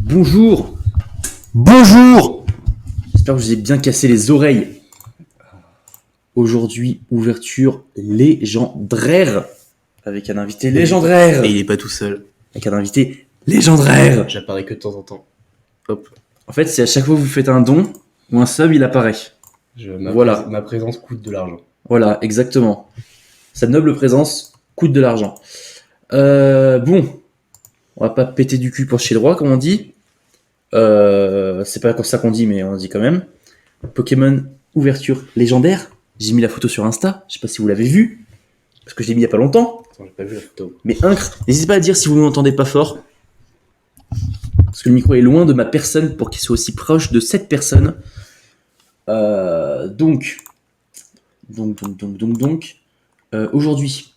Bonjour. Bonjour. J'espère que je vous ai bien cassé les oreilles. Aujourd'hui, ouverture légendaire. Avec un invité légendaire. Et il est pas tout seul. Avec un invité légendaire. J'apparais que de temps en temps. Hop. En fait, c'est à chaque fois que vous faites un don ou un sub, il apparaît. Voilà. Ma présence coûte de l'argent. Voilà, exactement. Sa noble présence coûte de l'argent. Bon, on va pas péter du cul pour chier droit, comme on dit. C'est pas comme ça qu'on dit, mais on dit quand même. Pokémon ouverture légendaire. J'ai mis la photo sur Insta. Je sais pas si vous l'avez vu, parce que je l'ai mis il y a pas longtemps. Attends, j'ai pas vu la photo. Mais n'hésitez pas à dire si vous m'entendez pas fort, parce que le micro est loin de ma personne pour qu'il soit aussi proche de cette personne. Donc, aujourd'hui,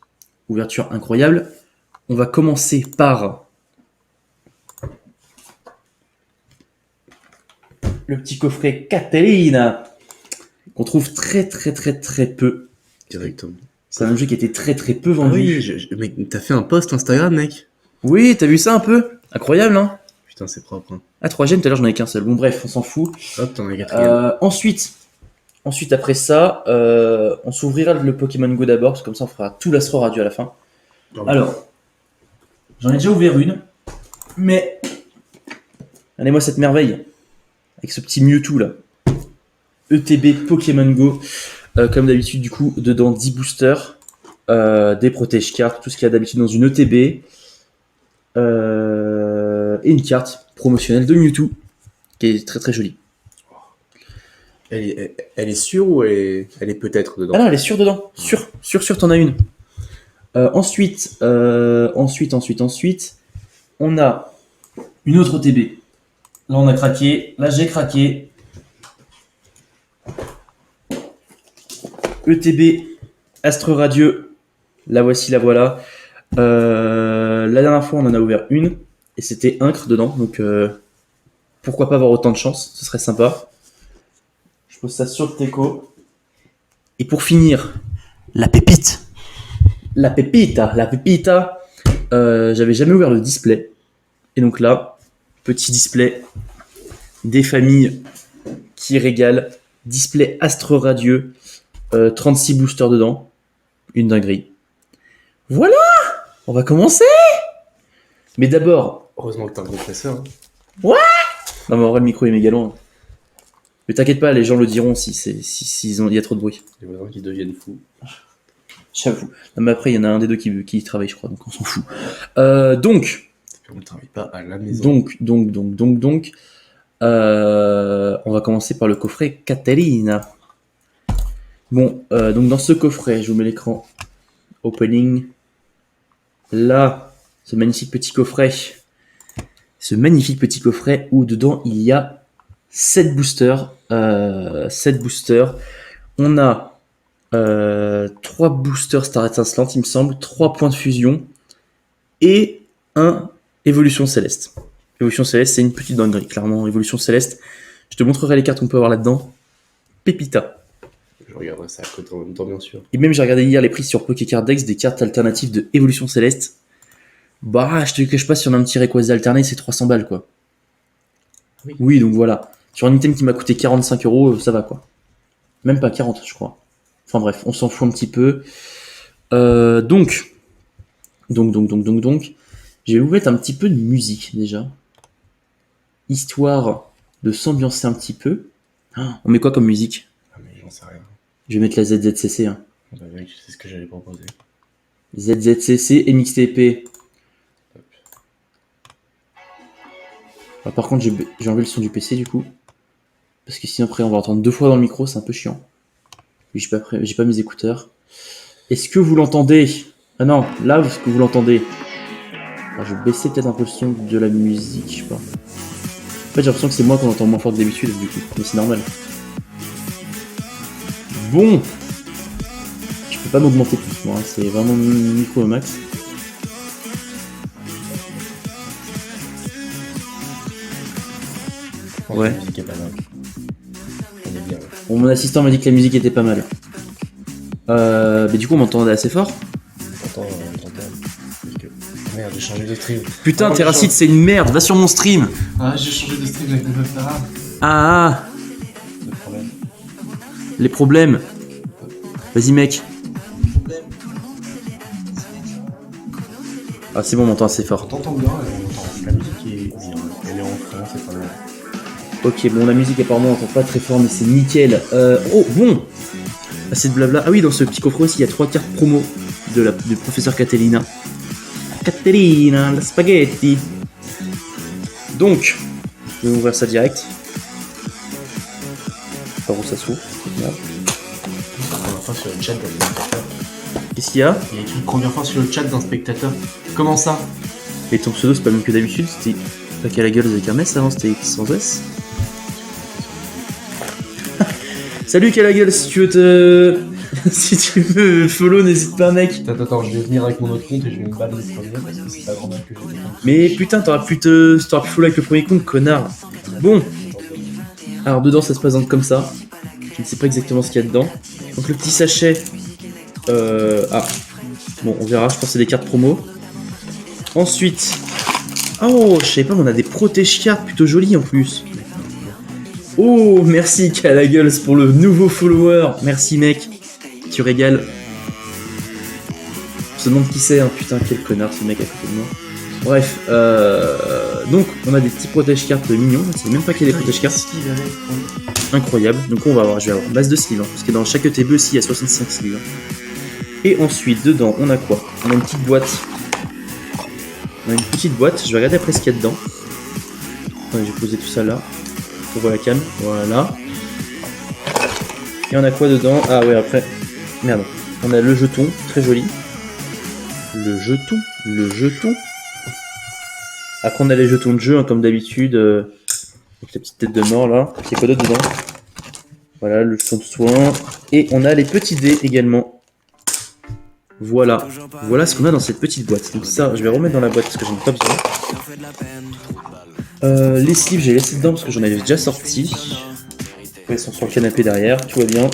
ouverture incroyable. On va commencer par le petit coffret Caterina, qu'on trouve très peu. Directement. C'est un jeu qui était très peu vendu. Ah oui, mec, t'as fait un post Instagram, mec. Oui, t'as vu ça un peu? Incroyable, hein? Putain, c'est propre. Hein. Ah, 3G, tout à l'heure j'en avais qu'un seul. Bon, bref, on s'en fout. Hop, t'en as 4ème. Ensuite, après ça, on s'ouvrira le Pokémon Go d'abord, parce que comme ça on fera tout l'Astro Radio à la fin. Alors, j'en ai déjà ouvert une, mais regardez-moi cette merveille, avec ce petit Mewtwo là. ETB Pokémon Go, comme d'habitude, du coup, dedans 10 boosters, des protège cartes, tout ce qu'il y a d'habitude dans une ETB, et une carte promotionnelle de Mewtwo, qui est très jolie. Elle est sûre ou elle est peut-être dedans? Ah non, elle est sûre dedans. Sûre, t'en as une. Ensuite, on a une autre OTB. Là, on a craqué. Là, j'ai craqué. ETB Astre Radieux. La voici, la voilà. La dernière fois, on en a ouvert une. Et c'était Incre dedans. Donc, pourquoi pas avoir autant de chance? Ce serait sympa. Je pose ça sur le teco. Et pour finir, la pépita. J'avais jamais ouvert le display. Et donc là, petit display des familles qui régalent. Display Astre Radieux. 36 boosters dedans. Une dinguerie. Voilà! On va commencer! Mais d'abord... Heureusement que t'as un compresseur. Hein. Ouais! Non mais en vrai, le micro est méga loin. Mais t'inquiète pas, les gens le diront si il y a trop de bruit. Les voisins qui deviennent fous. J'avoue. Non, mais après, il y en a un des deux qui travaille, je crois, donc on s'en fout. Donc... On ne travaille pas à la maison. Donc, on va commencer par le coffret Caterina. Bon, donc dans ce coffret, je vous mets l'écran. Opening. Là, ce magnifique petit coffret où dedans il y a 7 boosters. On a 3 boosters Star Étincelante, il me semble, 3 points de fusion et un Évolution Céleste. Évolution Céleste, c'est une petite dinguerie, clairement. Évolution Céleste, je te montrerai les cartes qu'on peut avoir là-dedans. Pépita. Je regarderai ça à côté en même temps, bien sûr. Et même, j'ai regardé hier les prix sur Pokécardex des cartes alternatives de Évolution Céleste. Bah, je te cache pas, si on a un petit Rayquaza alterné, c'est 300 balles, quoi. Oui, donc voilà. Sur un item qui m'a coûté 45 €, ça va, quoi. Même pas 40, je crois. Enfin bref, on s'en fout un petit peu. Donc. Je vais vous mettre un petit peu de musique, déjà. Histoire de s'ambiancer un petit peu. On met quoi comme musique? Ah, mais j'en sais rien. Je vais mettre la ZZCC. Hein. Bah, mec, c'est ce que j'allais proposer. ZZCC et MixTP. Ah, par contre, j'ai enlevé le son du PC du coup. Parce que sinon, après, on va entendre 2 fois dans le micro, c'est un peu chiant. J'ai pas mes écouteurs. Est-ce que vous l'entendez? Ah non, là, est-ce que vous l'entendez? Alors, je vais baisser peut-être un peu le son de la musique, je sais pas. En fait, j'ai l'impression que c'est moi qu'on entend moins fort que d'habitude, du coup. Mais c'est normal. Bon. Je peux pas m'augmenter plus, moi. Hein. C'est vraiment le micro au max. Ouais. La musique est pas mal. On est bien. Bon, mon assistant m'a dit que la musique était pas mal. Mais du coup, on m'entendait assez fort. J'entends. Merde, j'ai changé de stream. Putain, Oh, Terracid, c'est une merde, va sur mon stream. Ah, j'ai changé de stream avec le meuf arabe. Ah, Le problème. les problèmes. Vas-y, mec. Ah, c'est bon, on m'entend assez On fort. t'entend bien, on entend. La musique est bien. Elle est en fond, c'est pas loin. Ok, bon, la musique, apparemment, on entend pas très fort, mais c'est nickel. Oh, bon. Assez de blabla. Ah oui, dans ce petit coffret aussi, il y a 3 cartes promo du professeur Caterina. Caterina, la spaghetti. Donc, je vais ouvrir ça direct. Par où ça s'ouvre. Merde. Première fois sur le chat d'un spectateur. Qu'est-ce qu'il y a? Il y a écrit première fois sur le chat d'un spectateur. Comment ça? Et ton pseudo, c'est pas le même que d'habitude, c'était pas qu'à la gueule avec un S avant, c'était sans S. Salut qu'à la gueule, si tu veux te. Si tu veux follow, n'hésite pas, mec. Attends, je vais venir avec mon autre compte et je vais me battre les premiers parce que c'est pas grand mal que j'ai des comptes. Mais putain, t'auras pu follow avec le premier compte, connard. Bon, alors dedans, ça se présente comme ça. Je ne sais pas exactement ce qu'il y a dedans. Donc le petit sachet. Ah, bon, on verra, je pense que c'est des cartes promo. Ensuite. Oh, je savais pas, mais on a des protège-cartes plutôt jolies en plus. Oh, merci Calaguls pour le nouveau follower. Merci mec, tu régales. Je me demande qui c'est, hein. Putain, quel connard ce mec à côté de moi. Bref, donc on a des petits protège-cartes mignons. Je sais même pas qu'il y a des protège-cartes. Incroyable. Donc on va avoir, je vais avoir base de sleeve, hein, parce que dans chaque ETB aussi il y a 65 sleeves. Et ensuite, dedans, on a quoi? On a une petite boîte. On a une petite boîte, je vais regarder après ce qu'il y a dedans. Ouais, j'ai posé tout ça là. On voit la cam, voilà. Et on a quoi dedans? Ah ouais, après. Merde. On a le jeton, très joli. Le jeton. Après on a les jetons de jeu, hein, comme d'habitude. Avec la petite tête de mort là. Il y a quoi d'autre dedans? Voilà, le jeton de soin. Et on a les petits dés également. Voilà. Voilà ce qu'on a dans cette petite boîte. Donc ça, je vais remettre dans la boîte parce que j'en ai pas besoin. Les sleeves, j'ai laissé dedans parce que j'en avais déjà sorti. Ils sont sur le canapé derrière, tout va bien.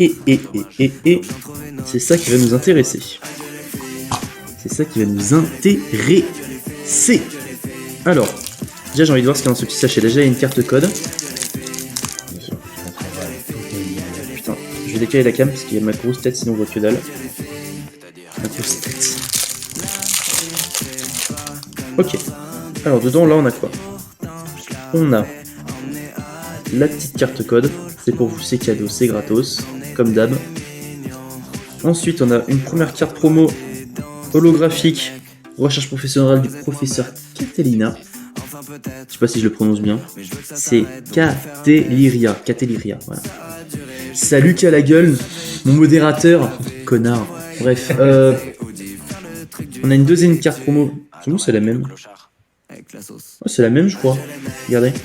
Et c'est ça qui va nous intéresser. Alors, déjà j'ai envie de voir ce qu'il y a dans ce petit sachet. Déjà il y a une carte code. Putain, je vais décaler la cam parce qu'il y a ma grosse tête, sinon on voit que dalle. Ma grosse tête. Ok. Alors dedans là on a quoi? On a la petite carte code, c'est pour vous, c'est cadeau, c'est gratos, comme d'hab. Ensuite on a une première carte promo holographique, recherche professionnelle du professeur Caterina. Je sais pas si je le prononce bien. C'est Cateliria, voilà. Salut qu'à la gueule, mon modérateur, connard. Bref, on a une deuxième carte promo. C'est la même. Oh, c'est la même, je crois. Regardez. Tu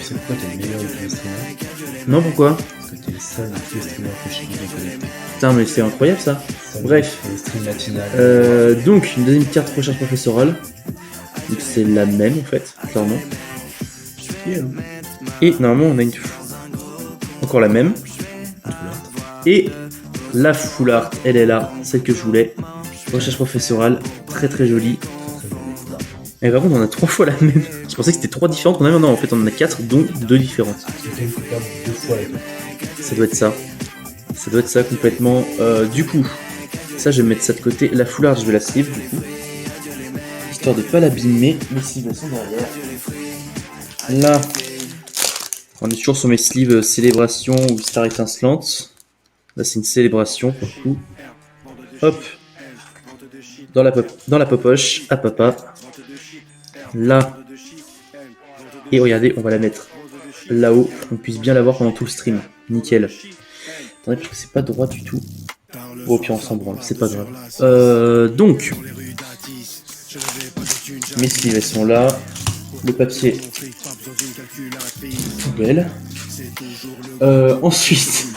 sais pourquoi t'es le meilleur de tous les streamers? Non, pourquoi? Parce que t'es le seul de tous les streamers que je sais qui est connecté. Putain, mais c'est incroyable ça. Bref. Les streams matinales. Donc, une deuxième carte recherche professorale. Donc, c'est la même en fait, clairement. Et normalement, on a une. Encore la même. Et la full art, elle est là, celle que je voulais. Recherche professorale, très très jolie. Et par contre, on a 3 fois la même. Je pensais que c'était 3 différentes. Non, en fait, on en a 4, dont 2 différentes. Ça doit être ça. Ça doit être ça complètement. Du coup, ça, je vais mettre ça de côté. La full art, je vais la sleeve, du coup. Histoire de pas l'abîmer. Les sleeves sont derrière. Là, on est toujours sur mes sleeves célébration ou star étincelante. Là, c'est une célébration pour le coup. Hop. Dans la popoche, à papa. Là. Et regardez, on va la mettre là-haut, pour qu'on puisse bien la voir pendant tout le stream. Nickel. Attendez, parce que c'est pas droit du tout. Oh, puis on s'en branle, c'est pas grave. Donc, mes sleeves, elles sont là. Le papier, poubelle. Ensuite,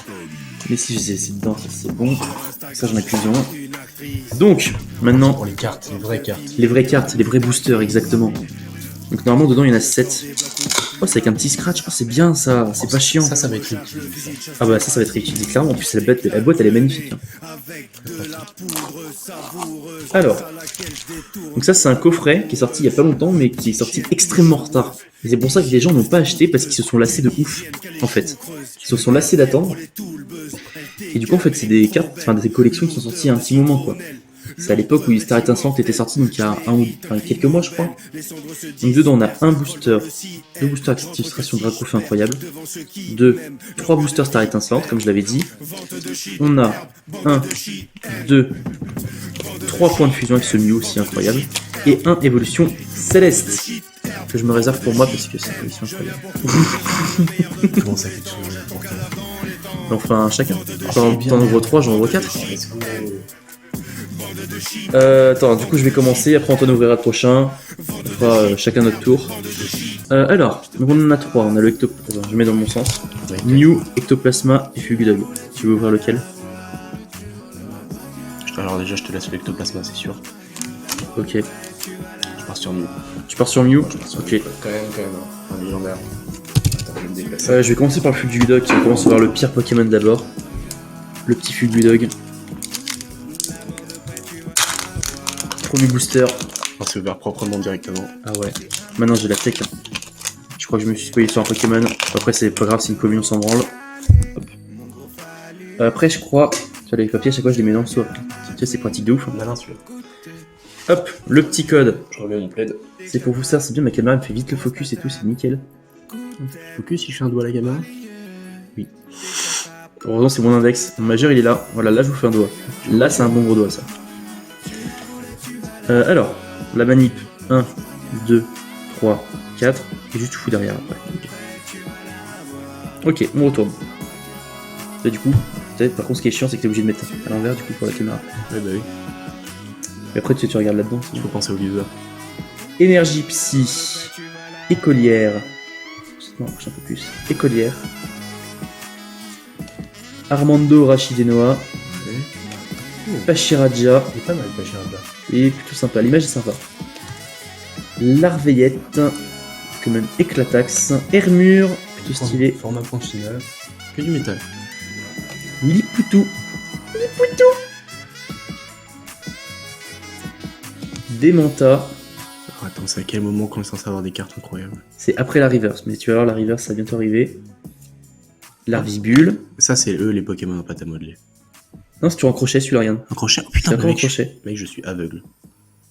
mes sleeves, c'est dedans, ça c'est bon. Ça, j'en ai plusieurs. Donc, maintenant, Pour les cartes, les vraies cartes. les vraies cartes, les vrais boosters, exactement. Donc normalement dedans il y en a 7. Oh, c'est avec un petit scratch. Oh, c'est bien ça. C'est pas chiant. Ça va être utile. Ah bah ça va être réutilisé clairement. En plus, la boîte, elle est magnifique. Hein. Alors, donc ça, c'est un coffret qui est sorti il y a pas longtemps, mais qui est sorti extrêmement en retard. Et c'est pour ça que les gens n'ont pas acheté parce qu'ils se sont lassés de ouf, en fait. Ils se sont lassés d'attendre. Et du coup, en fait, c'est des cartes, enfin des collections qui sont sorties il y a un petit moment, quoi. C'est à l'époque où Star Étincelante était sorti, donc il y a quelques mois, je crois. Donc dedans, on a un booster, deux boosters avec illustration de Dracofeu incroyable, trois boosters Star Étincelante, comme je l'avais dit. On a 1, 2, 3 points de fusion avec ce Mew aussi incroyable, et un évolution céleste que je me réserve pour moi parce que c'est une évolution incroyable. Comment ça fait Enfin, chacun. T'en ouvres 3, j'en ouvre 4. Attends, du coup je vais commencer, après Antoine ouvrira le prochain, on fera chacun notre tour. Alors, donc on en a 3, on a le Ectoplasma, je mets dans mon sens, Mew, Ectoplasma et Fugudog. Tu veux ouvrir lequel? Alors déjà je te laisse l'ectoplasma, c'est sûr. Ok. Je pars sur Mew. Tu pars sur Mew? Ok. Quand même, un légendaire. Attends, je vais me déplacer. Je vais commencer par le Fugudog, on commence par le pire Pokémon d'abord. Le petit Fugudog. Premier booster. On s'est ouvert proprement directement. Ah ouais. Maintenant j'ai la tech. Je crois que je me suis spoilé sur un Pokémon. Après c'est pas grave, c'est une commune, on s'en branle. Hop. Après je crois... Sur les papiers, à chaque fois je les mets dans le seau. Tu sais, c'est pratique de ouf. Malin celui-là. Hop, le petit code. Je remets mon plaid. C'est pour vous ça, c'est bien, ma caméra me fait vite le focus et tout, c'est nickel. Focus si je fais un doigt à la caméra. Oui. Heureusement c'est mon index. Mon majeur il est là. Voilà, là je vous fais un doigt. Là c'est un bon gros doigt ça. Alors, la manip. 1, 2, 3, 4. Et juste fou derrière après. Ok, on retourne. Et du coup, par contre ce qui est chiant c'est que t'es obligé de mettre à l'envers du coup pour la caméra. Ouais bah oui. Et après tu regardes là-dedans. Il faut penser au visuel. Énergie psy. Écolière. Non, un peu plus. Écolière. Armando Rachidenoa. Pachiraja. Il est pas mal Pachiraja. Et plutôt sympa, l'image est sympa. Larveillette. Quand même Éclatax. Hermure. Plutôt stylé. Format point final. Que du métal. Lipoutou. Démenta. Oh, attends, c'est à quel moment qu'on est censé avoir des cartes incroyables? C'est après la reverse, mais tu vas voir la reverse, ça va bientôt arriver. Larvibule. Ça, c'est eux les Pokémon en pâte à modeler. Non, c'est toujours en crochet, celui-là, regarde. Un crochet? Oh C'est putain, encore en mec, crochet. mec, je suis aveugle.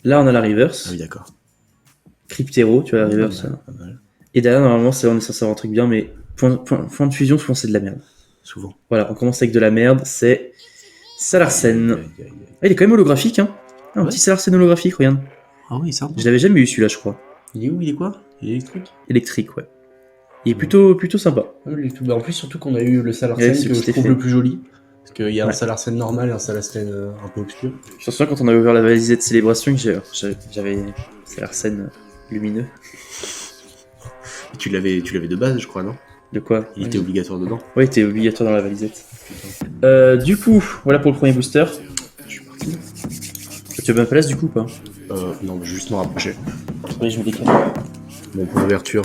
Là, on a la reverse. Ah oui, d'accord. Cryptero, tu vois la reverse. Pas mal. Et derrière, normalement, on est censé avoir un truc bien, mais point de fusion, souvent, c'est de la merde. Souvent. Voilà, on commence avec de la merde, c'est Salarsen. Aïe, aïe, aïe. Ah, il est quand même holographique, hein. Ah, un Ouais. petit Salarsen holographique, regarde. Ah oui, ça. Je l'avais jamais eu celui-là, je crois. Il est où? Il est quoi? Il est électrique? Électrique, ouais. Il est plutôt sympa. Bah, en plus, surtout qu'on a eu le Salarsen Ouais, que c'est je petit trouve effet. le plus joli. Parce qu'il y a un Ouais. Salarsen normal et un Salarsen un peu obscur. Je me souviens quand on avait ouvert la valisette célébration que j'avais Salarsen lumineux. Et tu l'avais de base, je crois, non? De quoi? Il était obligatoire dedans. Ouais, il était obligatoire dans la valisette. Du coup, voilà pour le premier booster. Tu veux ma place du coup ou pas? Non, mais juste m'en rapprocher. Oui, je me décale. Bon, pour l'ouverture.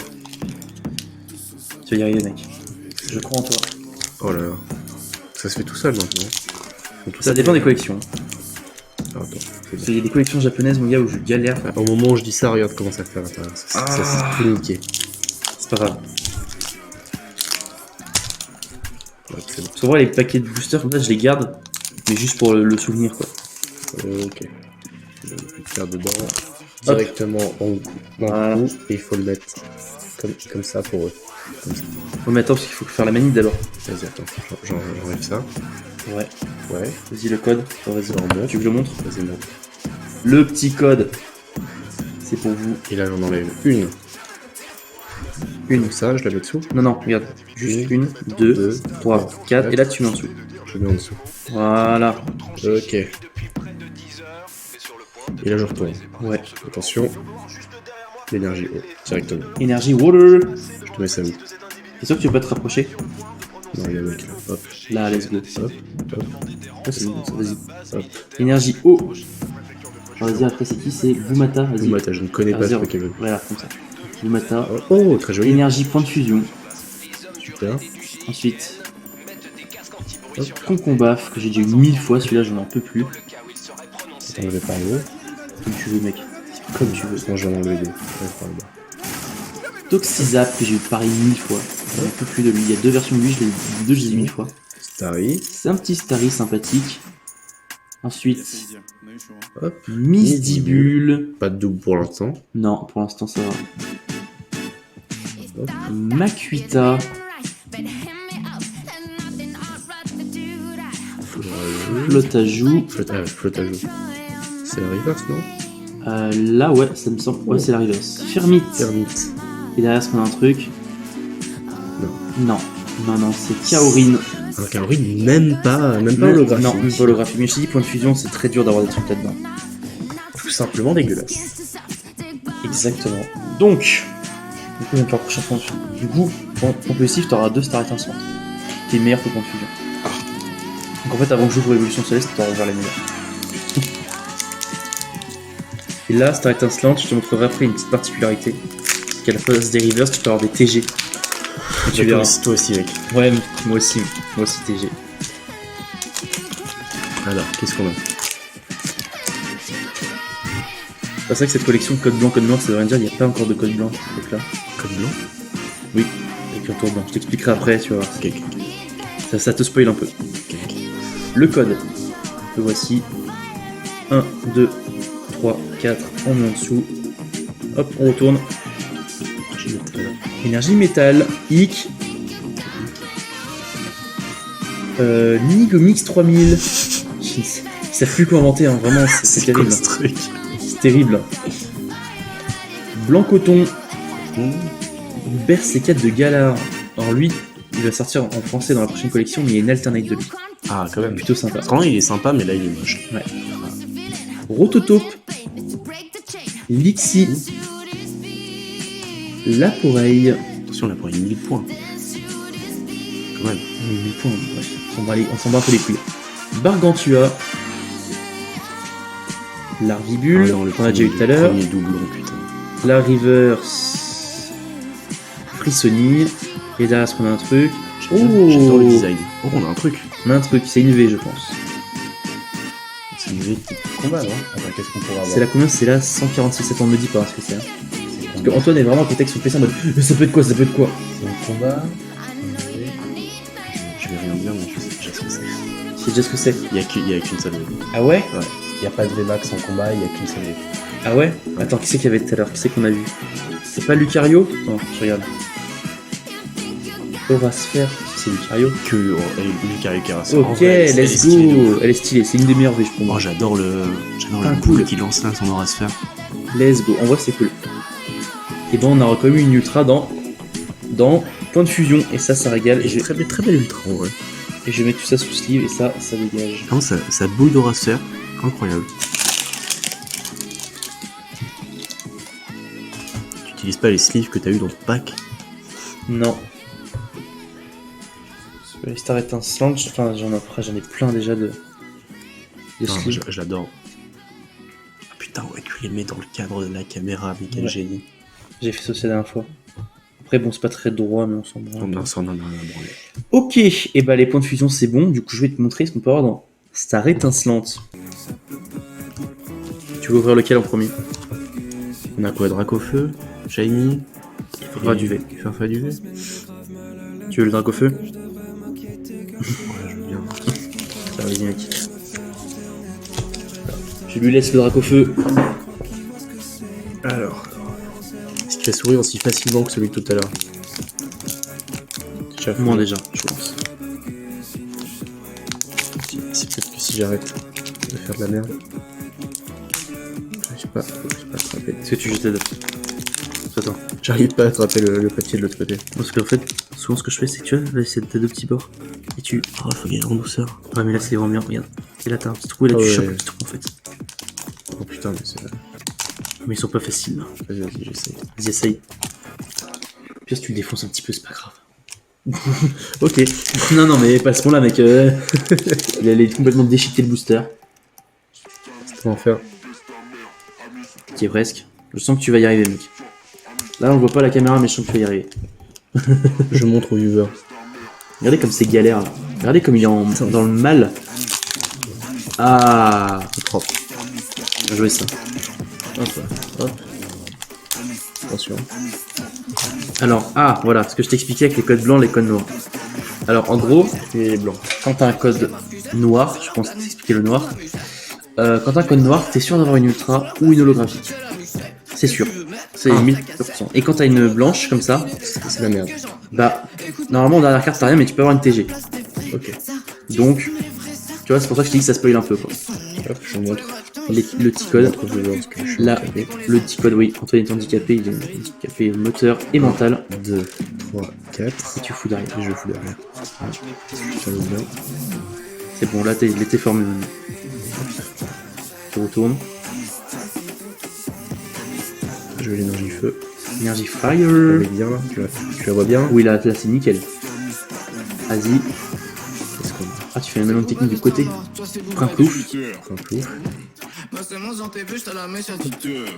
Tu vas y arriver, mec. Je crois en toi. Oh là là. Ça se fait tout seul maintenant. Donc, tout Ça dépend des collections. Ah, attends. Parce qu'il y a des collections japonaises, mon gars, où je galère. Au moment où je dis ça, regarde comment ça fait à l'intérieur. Ça s'est tout niqué. C'est pas grave. Ouais, c'est bon. Souvent, les paquets de boosters comme ça, je les garde, mais juste pour le souvenir, quoi. Ok. Je vais le faire dedans. Directement en Voilà. coup. Et il faut le mettre comme ça pour eux. Comme ça. Oh, mais attends, parce qu'il faut faire la manip d'abord. Vas-y, attends. J'enlève ça. Ouais. Ouais. Vas-y, le code. Oh, vas-y, Ça remonte. tu veux que je le montre? Vas-y, monte. Le petit code. C'est pour vous. Et là, j'en enlève une. Une. Comme ça, je la mets dessous. Non, non, regarde. Juste une, deux, 3, 4. Et là, tu mets en dessous. Je mets en dessous. Voilà. Ok. Et là, je retourne. Ouais. Attention. L'énergie haut, directement. Énergie water. Je te mets ça où? T'es sûr que tu veux pas te rapprocher? Non, il y a mec. Hop, Là, let's go. hop, hop, Oh, c'est bon, ça, vas-y. hop. Énergie eau. Alors, vas-y, après, c'est qui? C'est Bumata. Vas-y. Bumata, je ne connais pas Vas-y, ce Pokémon. voilà, comme ça. le matin. Oh, très joli. Énergie, point de fusion. Super. Ensuite, Concombaff, que j'ai déjà eu 1000 fois, celui-là j'en peux plus. Attends, je vais par le haut. Comme tu veux, mec. Comme tu veux. Moi, je vais enlever les deux. Je vais par le bas. Toxizap, que j'ai eu pareil 1000 fois. J'en peux plus de lui. Il y a deux versions de lui, les deux, je les ai 1000 fois. Starry. C'est un petit Starry sympathique. Ensuite, Hop. Misdibule. Pas de double pour l'instant. Non, pour l'instant ça va. Hop. Makuita. Flotte à joue. Flotte à joue. C'est la reverse, non? Là, ouais, ça me semble. Ouais, c'est la reverse. Fermite. Thermite. Et derrière, est-ce qu'on a un truc? Non. Non, c'est Kaorin. Un Kaori, même pas holographique. Non, même pas holographique. Mais je t'ai dit, point de fusion, c'est très dur d'avoir des trucs là-dedans. Tout simplement dégueulasse. Exactement. Donc, du coup, je vais me faire le prochain point de fusion. Du coup, en positif, t'auras 2 stars étincelantes. Qui est meilleur que point de fusion. Donc en fait, avant que j'ouvre Révolution Céleste, t'auras vers les meilleurs. Et là, star étincelante, je te montrerai après une petite particularité. C'est qu'à la place des reverse, tu peux avoir des TG. Et tu verras. Toi aussi, mec. Ouais, moi aussi TG. Alors, qu'est-ce qu'on a? C'est vrai que cette collection code blanc, ça veut rien dire, il n'y a pas encore de code blanc à cette époque-là. Code blanc? Oui, avec un tour blanc. Je t'expliquerai après, tu vas voir. Ok. Ça te spoil un peu. Le code, le voici. 1, 2, 3, 4, on met en dessous. Hop, on retourne. Énergie métal, Ick. Nigomix 3000. Ils savent plus quoi inventer, hein. Vraiment, c'est terrible. C'est terrible. Blanc coton. Berserk de Galar. Alors lui, il va sortir en français dans la prochaine collection, mais il y a une alternate de lui. Ah, quand même. Plutôt sympa. Quand il est sympa, mais là, il est moche. Ouais. Rototope. Lixie. Laporeille. Attention, là, pour 1000 points. Quand même. 1000 points, ouais. On s'en bat un peu les couilles. Bargantua. Larvibule, non, on a déjà eu tout à l'heure. Premier doublon, putain. La Reverse. Frissoni. Et derrière, est-ce qu'on a un truc? J'adore le design. Oh, on a un truc. On a un truc, c'est une V, je pense. C'est une V type combat, non? Attends, qu'est-ce qu'on pourra avoir? C'est la combien? C'est la 146. Attends, me dis pas ce que c'est. Hein. Parce que Antoine est vraiment côté avec son PC en mode ça peut être quoi? Ça peut être quoi? C'est un combat. Je vais rien dire, mais je sais déjà ce que c'est. Tu sais déjà ce que c'est? Il y a qu'une seule V. Ah ouais? Ouais. Il n'y a pas de VMAX en combat, il n'y a qu'une seule V. Ah ouais? Attends, qui c'est qu'il y avait tout à l'heure? Qui c'est qu'on a vu? C'est pas Lucario? Non, je regarde. Aurasphère, c'est Lucario. Que Lucario Carassa. Ok, let's go! Elle est stylée, c'est une des meilleures V, je pense. Oh, j'adore le Ah, boucle cool. qu'il lance là, son Aurasphère. Let's go, en vrai c'est cool. Et bon, on a reconnu une ultra dans point de fusion, et ça régale. Et Très belle ultra en vrai. je vais mettre tout ça sous sleeve, et ça dégage. Comment ça boule d'Aurasphère? Incroyable. Tu utilises pas les sleeves que t'as eu dans ton pack? Non. Les stars étincelantes, enfin j'en ai plein déjà de sleeves. J'adore. Ah, putain, ouais, tu les mets dans le cadre de la caméra, mais quel Ouais. génie. J'ai fait ça aussi la dernière fois. Après bon, c'est pas très droit, mais on s'en branle. Non, ça on en a rien à branler. Ok, et bah les points de fusion c'est bon, du coup je vais te montrer ce qu'on peut avoir dans Star étincelante. Tu veux ouvrir lequel en premier? On a quoi? Dracofeu, Shiny, Fera du V. Fera du V. Tu veux le Dracofeu? Ouais, je veux bien. Ça, vas-y mec. Je lui laisse le Dracofeu. Alors. Est-ce qu'il va s'ouvrir aussi facilement que celui de tout à l'heure? Moins déjà, je pense. C'est peut-être que si j'arrête de faire de la merde. J'arrive pas à attraper. Est-ce que tu jettes Attends. J'arrive pas à attraper le papier de l'autre côté. Parce qu'en fait, souvent ce que je fais, c'est que tu vois, là, c'est tes deux petits bords. Et tu. Oh, faut y aller en douceur. Ouais, mais là, c'est vraiment bien, regarde. Et là, t'as un petit trou, et là, Ah tu ouais. chopes le petit trou en fait. Oh putain, mais c'est. Mais ils sont pas faciles. Là. Vas-y, j'essaye. Vas-y, essaye. Puis si tu le défonces un petit peu, c'est pas grave. Ok. Non, mais pas à ce point-là, mec. Il allait complètement déchiqueter le booster. Comment faire? Qui est presque. Je sens que tu vas y arriver, mec. Là, on voit pas la caméra, mais je sens qu'il faut y arriver. Je montre aux viewers. Regardez comme c'est galère. Là. Regardez comme il est dans le mal. Ah, C'est propre. bien joué ça. Hop, hop. Attention. Alors, ah, voilà, ce que je t'expliquais avec les codes blancs, les codes noirs. Alors, en gros, Et blanc. quand t'as un code noir, je pense t'expliquer le noir. Quand t'as un code noir, t'es sûr d'avoir une ultra ou une holographique. C'est sûr. C'est 1000%. Et quand t'as une blanche comme ça, C'est la merde. bah, normalement, en dernière carte, t'as rien, mais tu peux avoir une TG. Ok. Donc, tu vois, c'est pour ça que je te dis que ça spoil un peu, quoi. Hop, je vous montre. Le petit code. Aux viewers parce que je suis Là, handicapé. le petit code, oui. Antoine est handicapé, il est handicapé moteur et mental. 2, 3, 4. Et tu fous derrière. Et je fous derrière. Ça va bien. C'est bon, là, t'es formé maintenant. Tu retournes. Je vais l'énergie feu. Énergie Tu fire. la vois bien là, tu la vois bien. Oui, là c'est nickel. Vas-y. Qu'est-ce qu'on a? Ah, tu fais une melon technique du côté. Un plouf. Un plouf.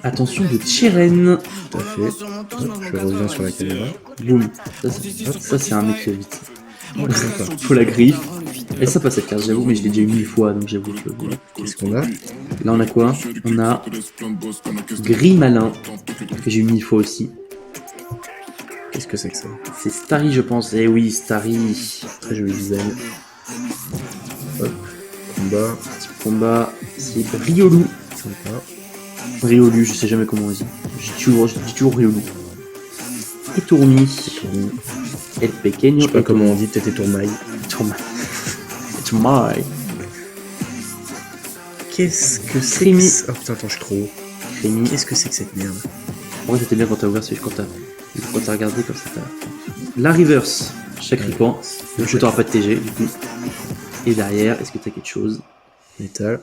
Attention de Chiren. Tout à fait. Hop, je reviens sur la caméra. Boum. Ça c'est un mec vite. Faut la griffe. Et ça passe cette carte, j'avoue, mais je l'ai déjà eu 1000 fois, donc j'avoue que... Qu'est-ce qu'on a? Là on a quoi? On a Gris Malin, que j'ai eu 1000 fois aussi. Qu'est-ce que c'est que ça? C'est Starry, je pense. Eh oui, Starry. Très joli design. Hop. Combat. Petit combat. C'est Riolu. Sympa. Riolu, je sais jamais comment on dit. Je dis toujours Riolu. Et Tourmi. El Pequeño. Je sais pas comment on dit, peut-être Tourmaille. Tourmaille. Qu'est-ce que c'est Crémy. Oh putain, attends, je suis trop haut. Crémy. Qu'est-ce que c'est que cette merde? En vrai, c'était bien quand t'as ouvert, c'est quand t'as regardé comme ça. La reverse. Chaque ripan. Donc, je t'auras pas de TG, du coup. Et derrière, est-ce que t'as quelque chose? Métal.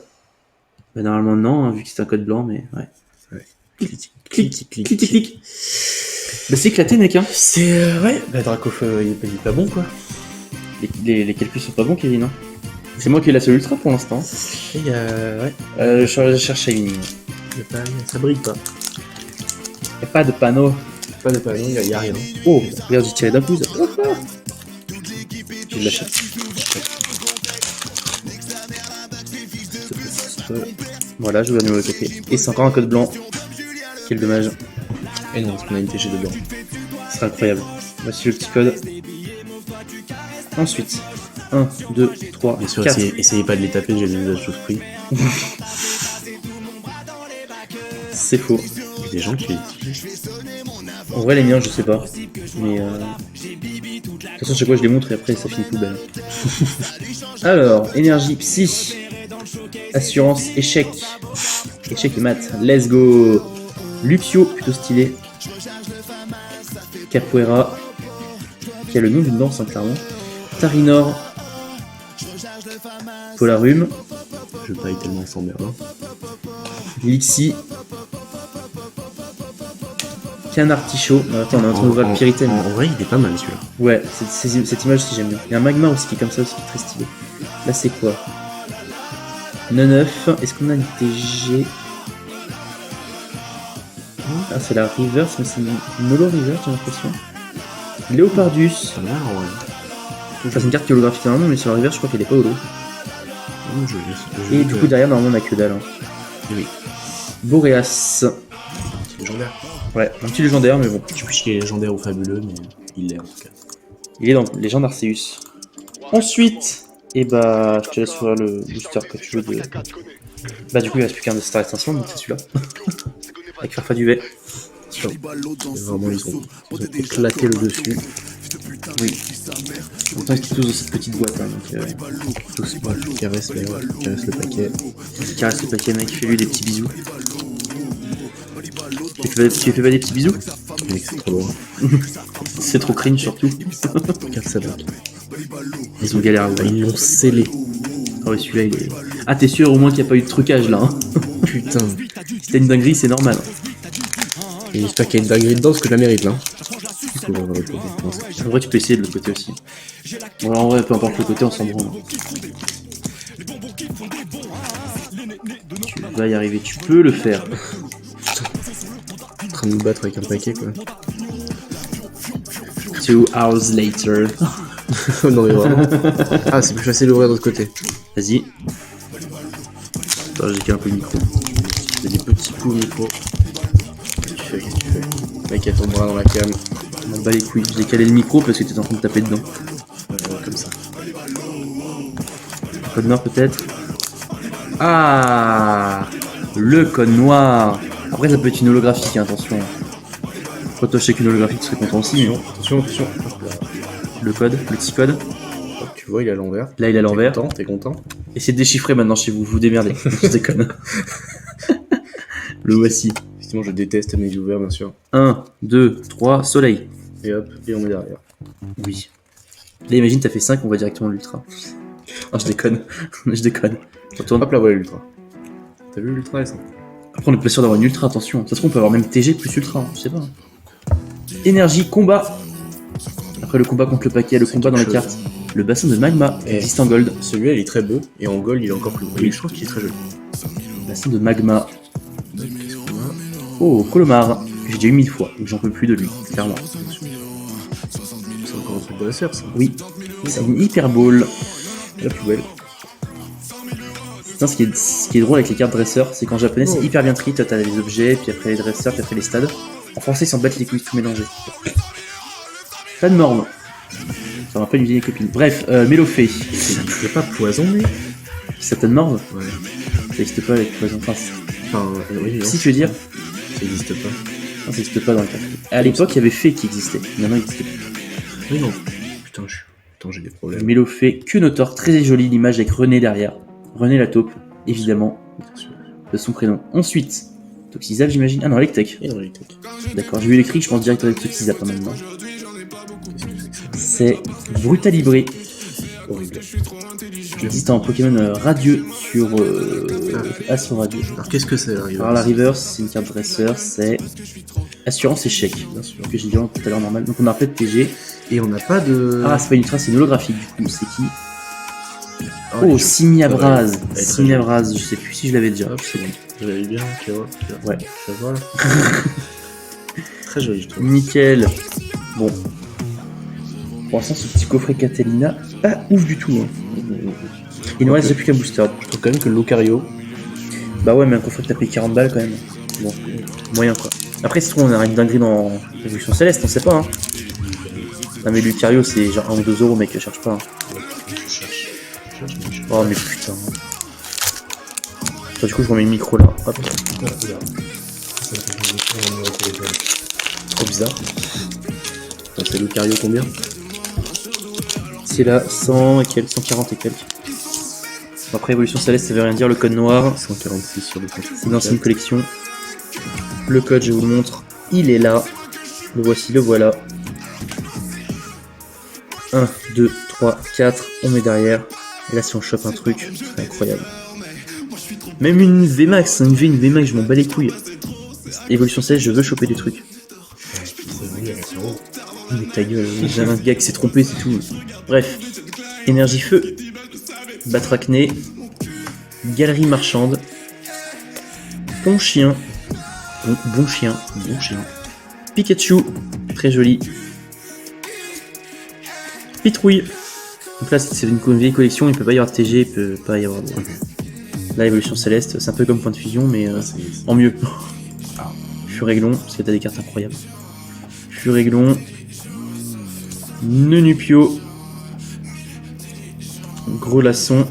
Bah, normalement, non, hein, vu que c'est un code blanc, mais ouais. Ouais. Clic. Bah, c'est éclaté, mec, hein. C'est ouais, bah Dracof il est pas bon quoi. Les calculs sont pas bons, Kevin, hein. C'est moi qui ai la seule ultra pour l'instant. Et ouais, Je cherche Shining. ça brille pas. Y'a pas de panneau. Pas de panneau, y a rien. Oh, regarde, j'ai tiré d'un coup, ça. Je l'achète. Voilà, je vais au côté. Et c'est encore un code blanc. Quel dommage. Et non, parce qu'on a une TG dedans. Ce serait incroyable. Voici le petit code. Ensuite, 1, 2, 3, Bien sûr, 4. essayez pas de les taper, j'ai des visages tous pris. C'est faux. Il y a des gens qui les utilisent. En vrai, les miens, je sais pas. Mais de toute façon, chaque fois, je les montre et après, ça finit poubelle. Alors, énergie, psy. Assurance, échec. Échec et mat. Let's go. Luxio, plutôt stylé. Capoeira. Qui a le nom d'une danse, hein, clairement. Tarinor. Polarum. Je taille tellement sans Merlin. Lixi. Canard Tichaud. Attends, on est en train d'ouvrir le Pyrithène. En vrai, il est pas mal celui-là. Ouais, cette image aussi j'aime bien. Il y a un magma aussi qui est comme ça aussi qui est très stylé. Là c'est quoi? 9. Est-ce qu'on a une TG? Ah, c'est la reverse, mais c'est une holo reverse, j'ai l'impression. Léopardus. Ça a l'air, ouais. Ça, c'est une carte qui est holographique normalement, mais sur la reverse, je crois qu'elle est pas holo. Non, Et du coup, derrière, normalement, on a que dalle. Hein. oui. Boreas. C'est légendaire. Ouais, un petit légendaire, mais bon. Je sais plus s'il est légendaire ou fabuleux, mais il l'est en tout cas. Il est dans Légende Arceus. Ensuite, et bah, je te laisse ouvrir le booster que tu veux de. Bah, du coup, il reste plus qu'un de Star Extinction, donc c'est celui-là. Avec Farfa Duvet. Vraiment, ils ont éclaté le dessus. Oui. Pourtant, ils sont tous dans cette petite boîte, hein, donc. Tous, ouais, caresse le paquet. Il caresse le paquet, mec, fais-lui des petits bisous. Tu fais pas des petits bisous? Mec, c'est trop loin. C'est trop cringe, surtout. Regarde ça, mec. Ils ont galéré à ouvrir. Ils l'ont scellé. Ah ouais, celui-là, il est. Ah, t'es sûr au moins qu'il n'y a pas eu de trucage là, hein? Putain. Si t'as une dinguerie, c'est normal. Et j'espère qu'il y a une dinguerie dedans, parce que je la mérite là. En vrai, tu peux essayer de l'autre côté aussi. Bon, alors, en vrai, peu importe le côté, on s'en branle. Tu vas y arriver, tu peux le faire. train de nous battre avec un paquet, quoi. 2 hours later. Non, mais vraiment. Ah, c'est plus facile d'ouvrir de l'autre côté. Vas-y. Attends, j'ai qu'un peu le micro. J'ai des petits coups au micro. Qu'est-ce que tu fais? Le mec a ton bras dans la cam. On m'en bat les couilles. J'ai calé le micro parce que t'étais en train de taper dedans. Comme ça. Code noir peut-être. Ah, le code noir. Après ça peut être une holographique, hein, attention. Quand toi je sais qu'une holographique tu serais content aussi. Mais... Attention. Le code, le petit code. Hop, tu vois, il est à l'envers. Là il est à l'envers. T'es content. Essayez de déchiffrer maintenant chez vous, vous démerdez. Je déconne. Le voici. Effectivement, je déteste mes ouverts, bien sûr. 1, 2, 3, soleil. Et hop, et on est derrière. Oui. Là imagine t'as fait 5, on va directement l'ultra. Ah je déconne. Je déconne. Retourne. Hop, là voilà l'ultra. T'as vu l'ultra et ça? Après on est pas sûr d'avoir une ultra, attention. Ça se trouve on peut avoir même TG plus ultra, hein, je sais pas. Énergie, combat. Après le combat contre le paquet, le combat dans la carte. Le bassin de magma existe en gold. Celui-là il est très beau, et en gold il est encore plus beau. Oui. Je trouve qu'il est très joli. Bassin de magma. Oh, Colomar. J'ai déjà eu 1000 fois, donc j'en peux plus de lui, clairement. C'est encore un truc de la serre, ça. Oui, c'est une hyper ball. La plus belle. Putain, ce qui est drôle avec les cartes dresseurs, c'est qu'en japonais c'est hyper bien tri. Toi t'as les objets, puis après les dresseurs, puis après les stades. En français ils s'en battent les couilles, tout mélangé. Pas de normes. Ça m'a pas une vieille copine. Bref, Mélofée. Y'a pas poison, mais. Ça t'a de morve. Ouais. Ça existe pas avec poison. Enfin, Oui, si tu veux dire. Ça existe pas. Non, ça existe pas dans le cas. À l'époque, il y avait Fée qui existait. Maintenant, il existe pas. Oui, non. Putain, j'ai des problèmes. Mélofée, Kunotor, très jolie l'image avec René derrière. René la taupe, évidemment, de son prénom. Ensuite, Toxizap, j'imagine. Ah non, Electek. Et dans les tech. D'accord, j'ai vu l'écrit, je pense direct avec Toxizap hein, maintenant. C'est Brutalibré. Horrible. Qui existe en Pokémon radieux sur Astro Radio. Alors qu'est-ce que c'est la Reverse? Alors la Reverse, c'est une carte dresseur, c'est assurance échec, bien sûr, que j'ai dit tout à l'heure normal. Donc on a un peu de TG. Et on n'a pas de. Ah, c'est pas une ultra, c'est une holographique du coup, c'est qui? Oh, Oh, Simiabraz. Elle est très Simiabraz, je sais plus si je l'avais déjà. Ah, c'est bon. Je l'avais bien, tu vois. Ouais. Ça va là. Très joli, je trouve. Nickel. Bon. Pour l'instant, ce petit coffret Catalina, pas ouf du tout. Hein. Il nous reste plus qu'un booster. Je trouve quand même que le Lucario. Bah ouais, mais un coffret que t'as payé 40 balles quand même. Bon, moyen quoi. Après, si on a une dinguerie dans l'évolution céleste, on sait pas. Hein. Non, mais Lucario, c'est genre 1 ou 2 euros, mec, je cherche pas. Hein. Oh, mais putain. Bah, du coup, je remets le micro là. Hop. Trop bizarre. Attends, c'est Lucario combien? C'est là 100 et quelques, 140 et quelques. Bon, après, évolution céleste, ça veut rien dire. Le code noir, 146 sur le compte. c'est une ancienne collection. Le code, je vous le montre. Il est là. Le voici, le voilà. 1, 2, 3, 4. On met derrière. Et là, si on chope un truc, c'est incroyable. Même une VMAX, une VMAX, je m'en bats les couilles. Évolution céleste, je veux choper des trucs. Mais ta gueule, j'ai un gars qui s'est trompé, c'est tout. Bref, énergie feu, Batracné, galerie marchande, bon chien, bon chien, Pikachu, très joli, Pitrouille. Donc là, c'est une vieille collection, il peut pas y avoir de TG, il peut pas y avoir de... Là, évolution céleste, c'est un peu comme point de fusion, mais en mieux. Furéglon, parce que t'as des cartes incroyables. Furéglon, Nenupio, Gros Laçon,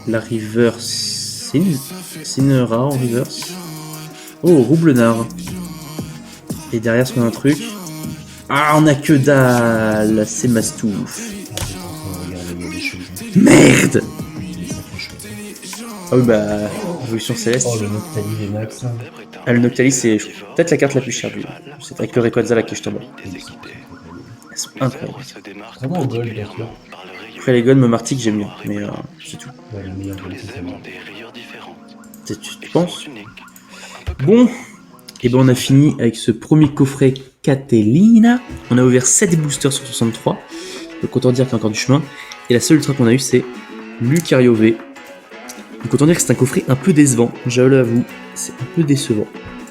la reverse, c'est une rare en reverse. Oh, Roublenard. Et derrière, on a un truc. Ah, on a que dalle, c'est Mastouf. Merde. Ah oui, bah, évolution céleste. Oh, le Noctali VMAX. Ah, le Noctali, c'est peut-être la carte la plus chère du jeu. C'est avec le Rayquaza là que je tombe. Elles sont incroyables. Vraiment au gold, bien sûr. Après, les guns, me martique, j'aime bien, mais c'est tout. Ouais, le meilleur gold, c'est bon. Tu penses? Bon, et ben on a fini avec ce premier coffret Catalina. On a ouvert 7 boosters sur 63. Donc autant dire qu'il y a encore du chemin. Et la seule ultra qu'on a eu, c'est Lucario V. Donc autant dire que c'est un coffret un peu décevant. Je l'avoue, c'est un peu décevant.